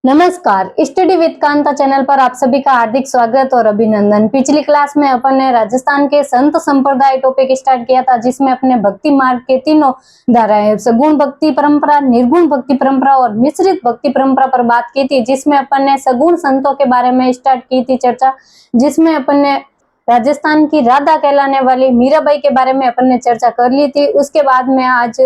नमस्कार, study with Kanta channel पर आप सभी का हार्दिक स्वागत और अभिनंदन। पिछली क्लास में अपन ने राजस्थान के संत संप्रदाय टॉपिक स्टार्ट किया था, जिसमें अपने भक्ति मार्ग के तीनों धाराएं सगुण भक्ति परंपरा, निर्गुण भक्ति परंपरा और मिश्रित भक्ति परंपरा पर बात की थी, जिसमें अपन ने सगुण संतों के बारे में स्टार्ट की थी चर्चा, जिसमें अपन ने राजस्थान की राधा कहलाने वाली मीराबाई के बारे में अपन ने चर्चा कर ली थी। उसके बाद में आज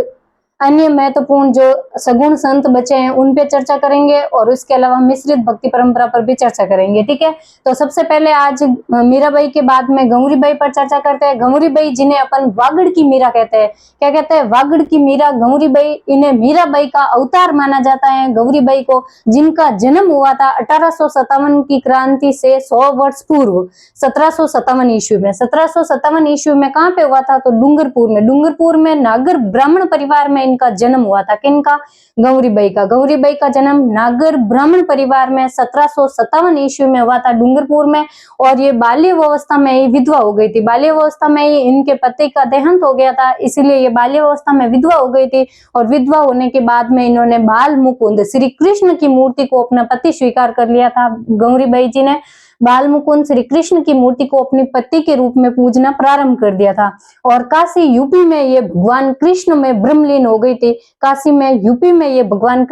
अन्य महत्वपूर्ण जो सगुण संत बचे हैं उन पे चर्चा करेंगे और उसके अलावा मिश्रित भक्ति परंपरा पर भी चर्चा करेंगे। ठीक है, तो सबसे पहले आज मीराबाई के बाद में गौरीबाई पर चर्चा करते हैं। गौरीबाई जिन्हें अपन वागड़ की मीरा कहते हैं, क्या कहते हैं, वागड़ की मीरा गौरीबाई, इन्हें मीराबाई का अवतार माना जाता है। गौरीबाई को, जिनका जन्म हुआ था 1857 की क्रांति से 100 वर्ष पूर्व 1757 ईस्वी में। 1757 ईस्वी में कहाँ पे हुआ था? तो डूंगरपुर में नागर ब्राह्मण परिवार में इनका जन्म हुआ था। किनका? गौरीबाई का। गौरीबाई का जन्म नागर ब्राह्मण परिवार में 1757 ईस्वी में हुआ था डूंगरपुर में। और ये बाल्यावस्था में ही विधवा हो गई थी। बाल्यावस्था में ही इनके पति का देहांत हो गया था, इसलिए ये बाल्यावस्था में विधवा हो गई थी। और विधवा होने के बाद में इन्होंने बाल मुकुंद श्री कृष्ण की मूर्ति को अपना पति स्वीकार कर लिया था। गौरीबाई जी ने बाल मुकुंद श्री कृष्ण की मूर्ति को अपने पति के रूप में पूजना प्रारंभ कर दिया था। और काशी यूपी में ये भगवान कृष्ण में ब्रह्मलीन हो गई थी। काशी में, यूपी में ये भगवान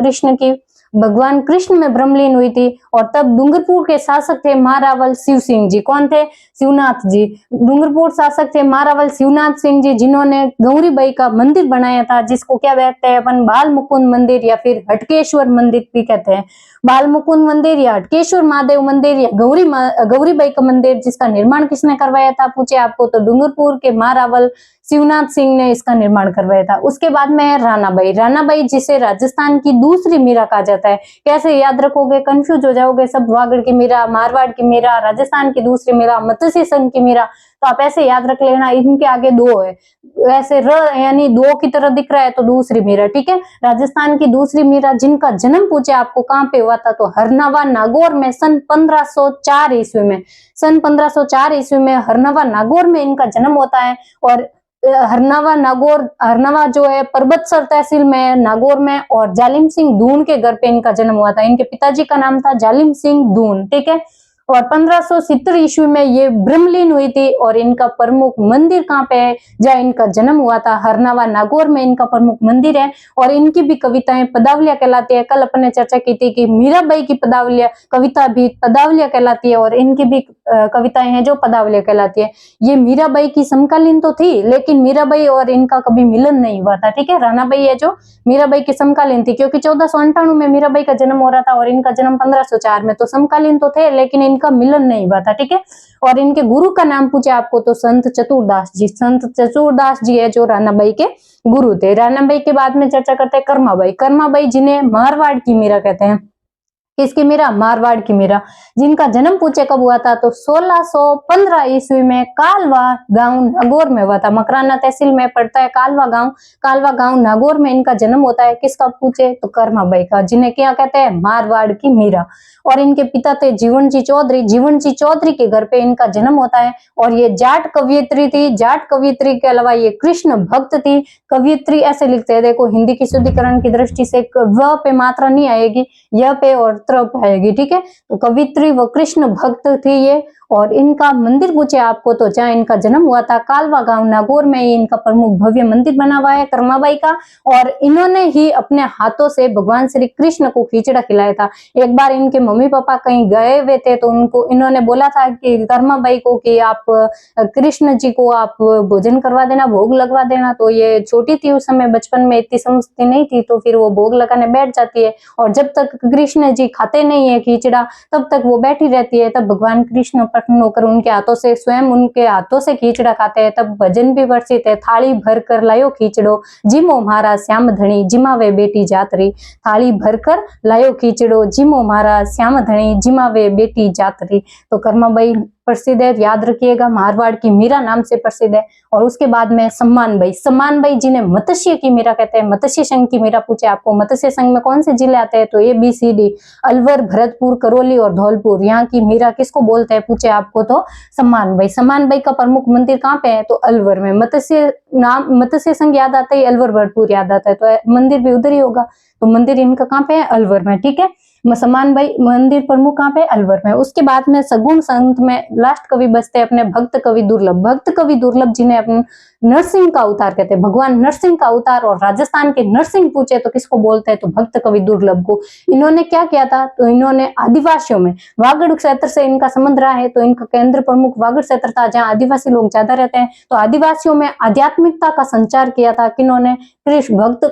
कृष्ण में ब्रह्मलीन हुई थी। और तब डूंगरपुर के शासक थे महारावल शिव सिंह जी। कौन थे? शिवनाथ जी। डूंगरपुर शासक थे महारावल शिवनाथ सिंह जी, जिन्होंने गौरीबाई का मंदिर बनाया था, जिसको क्या कहते हैं अपन? बाल मुकुंद मंदिर या फिर हटकेश्वर मंदिर भी कहते हैं। बाल मुकुंद मंदिर या हटकेश्वर महादेव मंदिर या गौरीबाई का मंदिर, जिसका निर्माण किसने करवाया था पूछे आपको, तो डूंगरपुर के महारावल शिवनाथ सिंह ने इसका निर्माण करवाया था। उसके बाद में है रानाबाई। रानाबाई जिसे राजस्थान की दूसरी मीरा कहा जाता है। कैसे याद रखोगे? कंफ्यूज हो जाओगे सब। वागड़ की मीरा, मारवाड़ की मीरा, राजस्थान की दूसरी मीरा, मत्स्य संघ की मीरा, तो आप ऐसे याद रख लेना। इनके आगे दो है, ऐसे र यानी दो की तरह दिख रहा है तो दूसरी मीरा। ठीक है, राजस्थान की दूसरी मीरा, जिनका जन्म पूछे आपको कहाँ पे हुआ था, तो हरनवा नागौर में सन 1504 ईस्वी में। सन 1504 ईस्वी में हरनवा नागौर में इनका जन्म होता है। और हरनवा जो है परबतसर तहसील में, नागौर में। और जालिम सिंह दून के घर पे इनका जन्म हुआ था। इनके पिताजी का नाम था जालिम सिंह दून। ठीक है, और 1570 ईस्वी में ये ब्रह्मलीन हुई थी। और इनका प्रमुख मंदिर कहाँ पे है? जहाँ इनका जन्म हुआ था, हरनवा नागौर में इनका प्रमुख मंदिर है। और इनकी भी कविताएं पदावलियां कहलाती है। कल अपन ने चर्चा की थी कि मीराबाई की पदावलियां, कविता भी पदावलियां कहलाती है, और इनकी भी कविताएं हैं जो पदावलियां कहलाती है। ये मीराबाई की समकालीन तो थी, लेकिन मीराबाई और इनका कभी मिलन नहीं हुआ था। ठीक है, रानाबाई है जो मीराबाई की समकालीन थी, क्योंकि 1498 में मीराबाई का जन्म हो रहा था और इनका जन्म 1504 में, तो समकालीन तो थे लेकिन इनका मिलन नहीं हुआ था। ठीक है, और इनके गुरु का नाम पूछे आपको तो संत चतुरदास जी। संत चतुरदास जी है जो रानाबाई के गुरु थे। रानाबाई के बाद में चर्चा करते हैं कर्माबाई। कर्माबाई जिन्हें मारवाड़ की मीरा कहते हैं। किसकी मीरा? मारवाड़ की मीरा, जिनका जन्म पूछे कब हुआ था, तो 1615 ईस्वी में कालवा गांव नागौर में हुआ था। मकराना तहसील में पड़ता है कालवा गांव नागौर में इनका जन्म होता है। किसका पूछे? तो कर्माबाई का, जिन्हें क्या कहते हैं? मारवाड़ की मीरा। और इनके पिता थे जीवनजी चौधरी। जीवनजी चौधरी के घर पे इनका जन्म होता है। और ये जाट कवियत्री थी। जाट कवियत्री के अलावा ये कृष्ण भक्त थी। कवियत्री ऐसे लिखते हैं, देखो हिंदी की शुद्धिकरण की दृष्टि से व पे मात्रा नहीं आएगी, य पे और त्र पे आएगी। ठीक है, तो कवित्री व कृष्ण भक्त थी ये। और इनका मंदिर पूछे आपको तो जहाँ इनका जन्म हुआ था कालवा गांव नागौर में ही इनका प्रमुख भव्य मंदिर बना हुआ है कर्माबाई का। और इन्होंने ही अपने हाथों से भगवान श्री कृष्ण को खिचड़ा खिलाया था। एक बार इनके मम्मी पापा कहीं गए हुए थे तो उनको इन्होंने बोला था कि कर्माबाई को कि आप कृष्ण जी को आप भोजन करवा देना, भोग लगवा देना। तो ये छोटी थी उस समय, बचपन में इतनी समझती नहीं थी, तो फिर वो भोग लगाने बैठ जाती है। और जब तक कृष्ण जी खाते नहीं है खिचड़ा तब तक वो बैठी रहती है। तब भगवान कृष्ण प्रसन्न होकर उनके हाथों से, स्वयं उनके हाथों से खिचड़ा खाते हैं। तब भजन भी वर्षित है, थाली भर कर लायो खिचड़ो जिमो महाराज श्याम धनी जिमावे बेटी जातरी। थाली भरकर लायो खिचड़ो जिमो महाराज श्याम धनी जिमावे बेटी जातरी। तो कर्माबाई प्रसिद्ध है, याद रखिएगा, मारवाड़ की मीरा नाम से प्रसिद्ध है। और उसके बाद में सम्मानबाई जिन्हें मत्स्य की मीरा कहते हैं। मत्स्य संघ की मीरा पूछे आपको, मत्स्य संघ में कौन से जिले आते हैं, तो ABCD, अलवर, भरतपुर, करौली और धौलपुर। यहाँ की मीरा किसको बोलते हैं पूछे आपको तो सम्मानबाई का प्रमुख मंदिर कहाँ पे है, तो अलवर में। मत्स्य संघ याद आता है, अलवर भरतपुर याद आता है, तो मंदिर भी उधर ही होगा। तो मंदिर इनका कहाँ पे है? अलवर में। ठीक है, समान भाई मंदिर प्रमुख कहाँ पे, अलवर में। उसके बाद में सगुण संत में लास्ट कवि बचते हैं अपने भक्त कवि दुर्लभ। भक्त कवि दुर्लभ जी ने अपने नरसिंह का अवतार कहते हैं, भगवान नरसिंह का अवतार, और राजस्थान के नरसिंह पूछे तो किसको बोलते हैं, तो भक्त कवि दुर्लभ को। इन्होंने क्या किया था, तो इन्होंने आदिवासियों में, वागड़ क्षेत्र से इनका संबंध रहा है, तो इनका केंद्र प्रमुख वागड़ क्षेत्र था जहाँ आदिवासी लोग ज्यादा रहते हैं। तो आदिवासियों में आध्यात्मिकता का संचार किया था किन्होंने, कृष्ण भक्त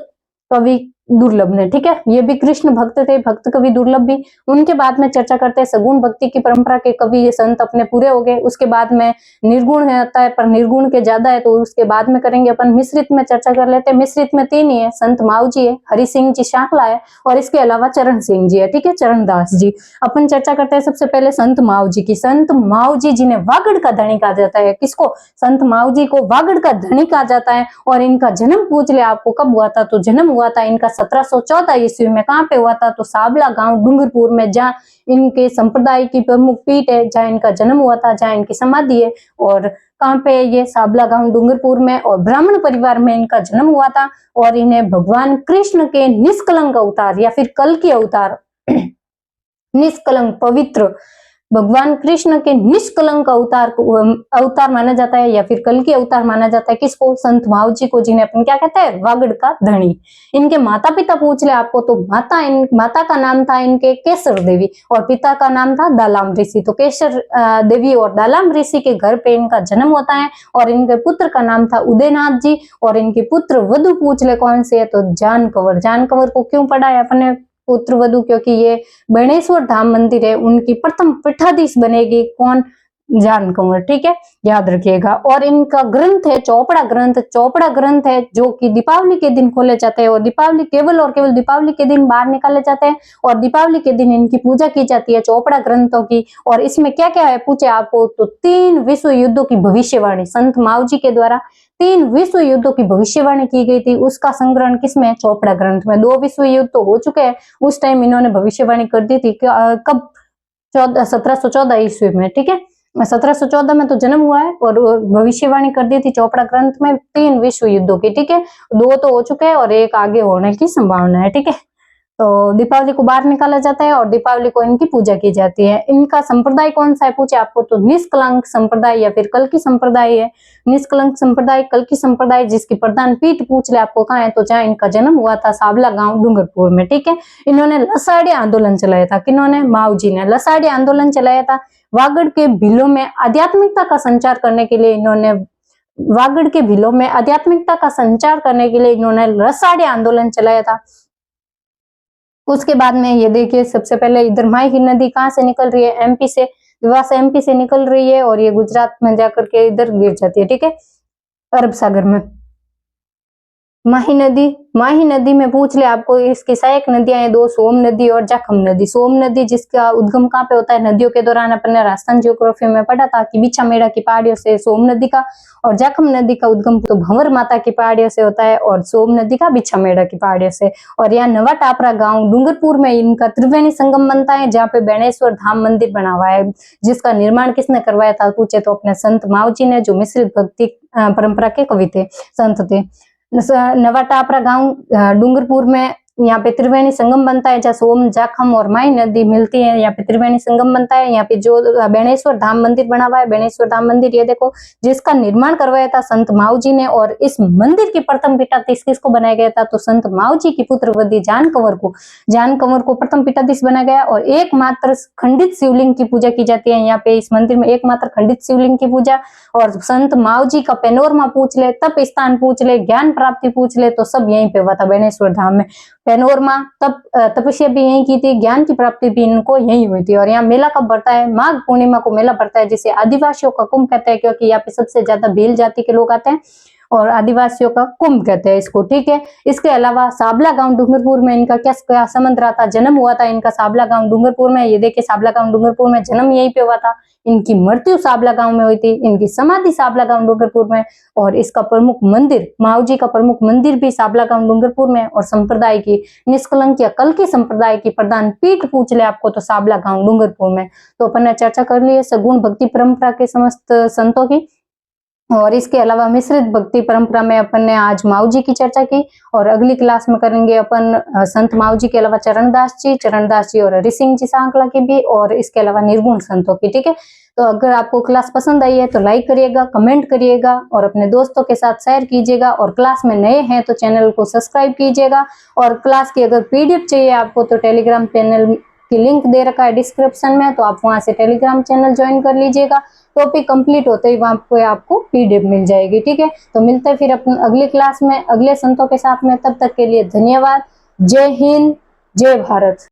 कवि दुर्लभ ने। ठीक है, ये भी कृष्ण भक्त थे, भक्त कवि दुर्लभ भी। उनके बाद में चर्चा करते हैं सगुण भक्ति की परंपरा के कवि, ये संत अपने पूरे हो गए। उसके बाद में निर्गुण है आता है, पर निर्गुण के ज्यादा है तो उसके बाद में करेंगे। अपन मिश्रित में चर्चा कर लेते हैं। मिश्रित में 3 ही है, संत माऊ जी है, हरि सिंह जी शाकला है, और इसके अलावा चरण सिंह जी है। ठीक है, चरणदास जी। अपन चर्चा करते हैं सबसे पहले संत माऊ जी की। संत माऊ जी जिन्हें वागड़ का धनी कहा जाता है, किसको, संत माऊ जी को वागड़ का धनी कहा जाता है। और इनका जन्म पूछ ले आपको कब हुआ था, तो जन्म हुआ था इनका 1714 ईस्वी में। कहाँ पे हुआ था, तो साबला गांव डूंगरपुर में, जहाँ इनके संप्रदाय की प्रमुख पीठ है, जहाँ इनका जन्म हुआ था, जहाँ इनकी समाधि है। और कहाँ पे, ये साबला गांव डूंगरपुर में, और ब्राह्मण परिवार में इनका जन्म हुआ था। और इन्हें भगवान कृष्ण के निष्कलंक अवतार या फिर कल के अवतार निष्कलंक पवित्र भगवान कृष्ण के निष्कलंक अवतार माना जाता है, या फिर कल की अवतार माना जाता है। किसको, संत माऊ जी को, जिन्हें अपन क्या कहते हैं, वागड़ का धनी। इनके माता पिता पूछ ले आपको, तो माता का नाम था इनके केसर देवी, और पिता का नाम था दालाम ऋषि। तो केसर देवी और दालाम ऋषि के घर पे इनका जन्म होता है। और इनके पुत्र का नाम था उदयनाथ जी, और इनके पुत्र वधु पूछ ले कौन से है, तो जान कंवर। जान कंवर को क्यों पढ़ा है अपने पुत्र वधु, क्योंकि ये बेणेश्वर धाम मंदिर है, उनकी प्रथम पीठाधीश बनेगी कौन, जान कंवर। ठीक है, याद रखिएगा। और इनका ग्रंथ है चौपड़ा ग्रंथ। चौपड़ा ग्रंथ है जो कि दीपावली के दिन खोले जाते हैं, और दीपावली केवल और केवल दीपावली के दिन बाहर निकाले जाते हैं, और दीपावली के दिन इनकी पूजा की जाती है चौपड़ा ग्रंथों की। और इसमें क्या क्या है पूछे आपको, तो 3 विश्व युद्धों की भविष्यवाणी संत माऊ जी के द्वारा 3 विश्व युद्धों की भविष्यवाणी की गई थी, उसका संग्रहण किसमें, चौपड़ा ग्रंथ में। 2 विश्व युद्ध तो हो चुके हैं, उस टाइम इन्होंने भविष्यवाणी कर दी थी। कब, 1714 ईस्वी में। ठीक है, 1714 में तो जन्म हुआ है, और भविष्यवाणी कर दी थी चौपड़ा ग्रंथ में 3 विश्व युद्धों की। ठीक है, 2 तो हो चुके हैं और 1 आगे होने की संभावना है। ठीक है, तो दीपावली को बाहर निकाला जाता है, और दीपावली को इनकी पूजा की जाती है। इनका संप्रदाय कौन सा है पूछे आपको, तो निष्कलंक संप्रदाय या फिर कल की संप्रदाय है। निष्कलंक संप्रदाय, कल की संप्रदाय, जिसकी प्रधान पीठ पूछ ले आपको कहाँ है, तो जहाँ इनका जन्म हुआ था साबला गांव डूंगरपुर में। ठीक है, इन्होंने लसाड़ी आंदोलन चलाया था। किन्होंने, माऊ जी ने लसाड़ी आंदोलन चलाया था। वागड़ के भीलों में आध्यात्मिकता का संचार करने के लिए इन्होंने वागड़ के भीलों में आध्यात्मिकता का संचार करने के लिए इन्होंने लसाड़ी आंदोलन चलाया था। उसके बाद में ये देखिए, सबसे पहले इधर माही नदी कहाँ से निकल रही है, एमपी से, विवाह से एमपी से निकल रही है, और ये गुजरात में जाकर के इधर गिर जाती है। ठीक है, अरब सागर में। माही नदी में पूछ ले आपको, इसकी सहायक नदियां हैं 2, सोम नदी और जाखम नदी। सोम नदी जिसका उद्गम कहाँ पे होता है, नदियों के दौरान अपन ने राजस्थान ज्योग्राफी में पढ़ा था कि बिछा मेड़ा की पहाड़ियों से सोम नदी का, और जाखम नदी का उद्गम तो भंवर माता की पहाड़ियों से होता है, और सोम नदी का बिछा मेड़ा की पहाड़ियों से। और यहाँ नवा टापरा गांव डूंगरपुर में इनका त्रिवेणी संगम बनता है, जहाँ पे बेणेश्वर धाम मंदिर बना हुआ है, जिसका निर्माण किसने करवाया था पूछे तो अपने संत माऊ जी ने, जो मिश्रित भक्ति परंपरा के कवि थे, संत थे। नवा टापरा गांव डूंगरपुर में, यहाँ पे त्रिवेणी संगम बनता है, जहाँ सोम, जाखम और माई नदी मिलती है, यहाँ पे त्रिवेणी संगम बनता है। यहाँ पे जो बेणेश्वर धाम मंदिर बना हुआ है, बेणेश्वर धाम मंदिर, ये देखो, जिसका निर्माण करवाया था संत माऊ जी ने। और इस मंदिर की प्रथम पीठाधीश किसको बनाया गया था, तो संत माऊ जी की पुत्रवती जान कंवर को प्रथम पीठाधीश बनाया गया। और एकमात्र खंडित शिवलिंग की पूजा की जाती है यहाँ पे, इस मंदिर में एकमात्र खंडित शिवलिंग की पूजा। और संत माऊ जी का पेनोरमा पूछ ले, तप स्थान पूछ ले, ज्ञान प्राप्ति पूछ ले, तो सब यहीं पे हुआ था बेणेश्वर धाम में। पेनोरमा तपस्या भी यहीं की थी, ज्ञान की प्राप्ति भी इनको यहीं हुई थी। और यहाँ मेला कब बढ़ता है, माघ पूर्णिमा को मेला बढ़ता है, जिसे आदिवासियों का कुंभ कहते हैं, क्योंकि यहाँ पे सबसे ज्यादा भील जाति के लोग आते हैं, और आदिवासियों का कुंभ कहते हैं इसको। ठीक है, इसके अलावा साबला गांव डूंगरपुर में इनका क्या संबंध रहा था, जन्म हुआ था इनका साबला गांव डूंगरपुर में। ये देखिए, साबला गांव डूंगरपुर में, जन्म यहीं पे हुआ था, इनकी मृत्यु साबला गांव में हुई थी, इनकी समाधि साबला गांव डूंगरपुर में। और इसका प्रमुख मंदिर, माऊ जी का प्रमुख मंदिर भी साबला गांव डूंगरपुर में। और संप्रदाय की निष्कलंक या कल की संप्रदाय की प्रधान पीठ पूछ ले आपको, तो साबला गांव डूंगरपुर में। तो अपन ने चर्चा कर ली है सगुण भक्ति परंपरा के समस्त संतों की। और इसके अलावा मिश्रित भक्ति परंपरा में अपन ने आज माऊ जी की चर्चा की, और अगली क्लास में करेंगे अपन संत माऊ जी के अलावा चरणदास जी और हरि सिंह जी सांकला की भी, और इसके अलावा निर्गुण संतों की। ठीक है, तो अगर आपको क्लास पसंद आई है तो लाइक करिएगा, कमेंट करिएगा और अपने दोस्तों के साथ शेयर कीजिएगा, और क्लास में नए हैं तो चैनल को सब्सक्राइब कीजिएगा। और क्लास की अगर पीडीएफ चाहिए आपको तो टेलीग्राम चैनल की लिंक दे रखा है डिस्क्रिप्शन में, तो आप वहां से टेलीग्राम चैनल ज्वाइन कर लीजिएगा। टॉपिक कंप्लीट होते ही वहां पे आपको पीडीएफ मिल जाएगी। ठीक है, तो मिलते हैं फिर अपन अगली क्लास में अगले संतों के साथ में। तब तक के लिए धन्यवाद। जय हिंद, जय भारत।